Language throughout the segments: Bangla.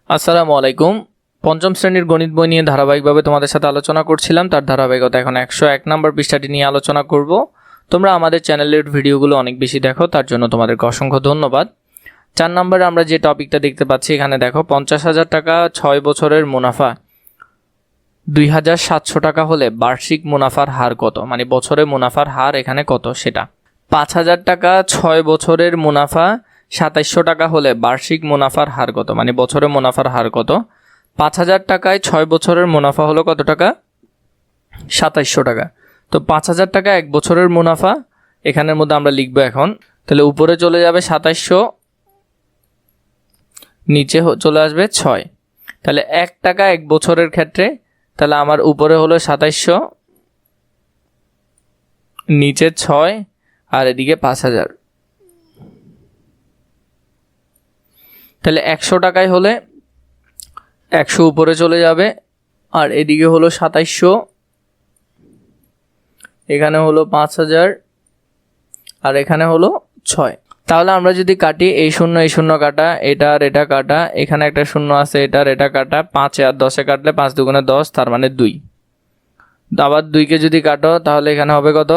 আসসালামু আলাইকুম। পঞ্চম শ্রেণীর গণিত বই নিয়ে ধারাবাহিকভাবে তোমাদের সাথে আলোচনা করছিলাম। তার ধারাবাহিকতা এখন 101 নম্বর পৃষ্ঠাটি নিয়ে আলোচনা করব। তোমরা আমাদের চ্যানেলের ভিডিওগুলো অনেক বেশি দেখো, তার জন্য তোমাদেরকে অসংখ্য ধন্যবাদ। 4 নম্বরে আমরা যে টপিকটা দেখতে পাচ্ছি, এখানে দেখো 50,000 টাকা 6 বছরের মুনাফা 2,700 টাকা হলে বার্ষিক মুনাফার হার কত, মানে বছরে মুনাফার হার এখানে কত সেটা। 5,000 টাকা 6 বছরের মুনাফা 2,700 টাকা হলে বার্ষিক মুনাফার হার কত, মানে বছরে মুনাফার হার কত। 5,000 টাকায় 6 বছরের মুনাফা হলো কত টাকা? 2,700 টাকা। তো 5,000 টাকা 1 বছরের মুনাফা এখানের মধ্যে আমরা লিখবো এখন। তাহলে উপরে চলে যাবে 2,700, নিচে চলে আসবে 6। তাহলে 1 টাকা 1 বছরের ক্ষেত্রে তাহলে আমার উপরে হলো 2,700, নিচে 6 আর এদিকে 5,000। তাহলে 100 টাকায় হলে 100 উপরে চলে যাবে, আর এদিকে হলো 2,700, এখানে হলো 5,000 আর এখানে হলো 6। তাহলে আমরা যদি কাটি, এই শূন্য কাটা, এটা আর এটা কাটা, এখানে একটা শূন্য আছে, এটা আর এটা কাটা, 5 আর 10 কাটলে 5 দুগুণে 10, তার মানে 2। আবার 2কে যদি কাটো তাহলে এখানে হবে কত?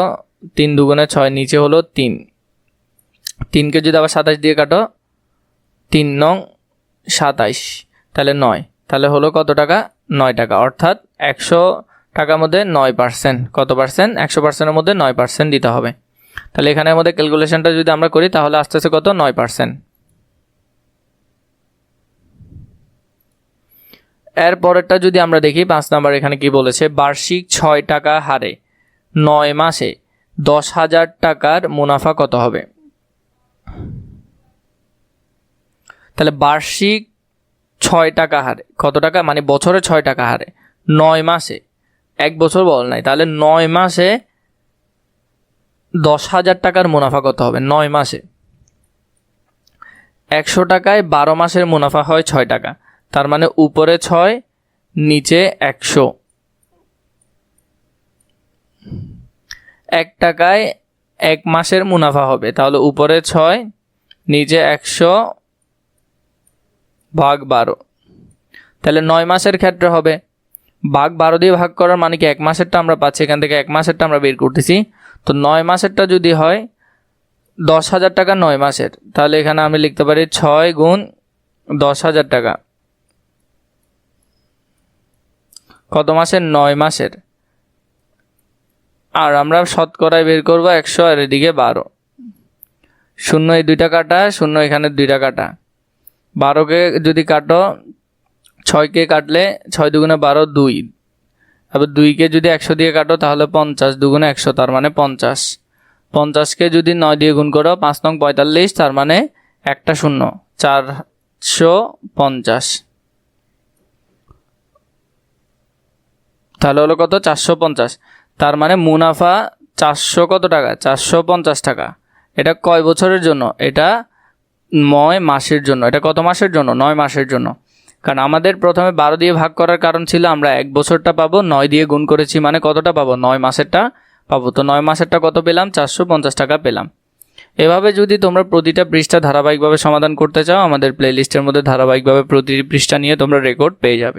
3 দুগুণে 6, নিচে হলো 3। 3কে যদি আবার 27 দিয়ে কাটো, 3 নং 27, তাহলে 9। তাহলে হলো কত টাকা? 9 টাকা। অর্থাৎ 100 টাকার মধ্যে 9%। কত পার্সেন্ট? 100%-এর মধ্যে 9% দিতে হবে। তাহলে এখানের মধ্যে ক্যালকুলেশনটা যদি আমরা করি তাহলে আসতেছে কত? 9%। এর পরেরটা যদি আমরা দেখি, 5 নাম্বার এখানে কি বলেছে, বার্ষিক 6 টাকা হারে 9 মাসে 10,000 টাকার মুনাফা কত হবে। তাহলে বার্ষিক 6 টাকা হারে কত টাকা, মানে বছরে 6 টাকা হারে 9 মাসে, 1 বছর বল নাই, তাহলে 9 মাসে 10,000 টাকার মুনাফা কত হবে 9 মাসে। 100 টাকায় 12 মাসের মুনাফা হয় 6 টাকা, তার মানে উপরে 6 নিচে 100। 1 টাকায় 1 মাসের মুনাফা হবে, তাহলে উপরে 6 নিচে 100 ভাগ 12। তাহলে 9 মাসের ক্ষেত্রে হবে ভাগ 12 দিয়ে ভাগ করার মানে কি 1 মাসেরটা আমরা পাচ্ছি, এখান থেকে 1 মাসেরটা আমরা বের করতেছি। তো 9 মাসেরটা যদি হয় 10,000 টাকা 9 মাসের, তাহলে এখানে আমি লিখতে পারি 6 গুণ 10,000 টাকা। কত মাসের? 9 মাসের। আর আমরা শতকরায় বের করব 100 আর এদিকে 12। শূন্য এই 2টা কাটা, শূন্য এখানে 2টা কাটা। 12কে যদি কাটো, 6কে কাটলে 6 দুগুণে 12 2। আবার 2কে যদি 100 দিয়ে কাটো তাহলে 50 দুগুণে 100, তার মানে 50। 50কে যদি 9 দিয়ে গুণ করো, 5 নং 45, তার মানে একটা শূন্য, 450। তাহলে হলো কত? 450। তার মানে মুনাফা 400 কত টাকা? 450 টাকা। এটা কয় বছরের জন্য? এটা 9 মাসের জন্য। এটা কত মাসের জন্য? 9 মাসের জন্য। কারণ আমাদের প্রথমে 12 দিয়ে ভাগ করার কারণ ছিল আমরা 1 বছরটা পাবো, 9 দিয়ে গুণ করেছি মানে কতটা পাবো? 9 মাসেরটা পাবো। তো 9 মাসেরটা কত পেলাম? 450 টাকা পেলাম। এভাবে যদি তোমরা প্রতিটা পৃষ্ঠা ধারাবাহিকভাবে সমাধান করতে চাও, আমাদের প্লেলিস্টের মধ্যে ধারাবাহিকভাবে প্রতিটি পৃষ্ঠা নিয়ে তোমরা রেকর্ড পেয়ে যাবে।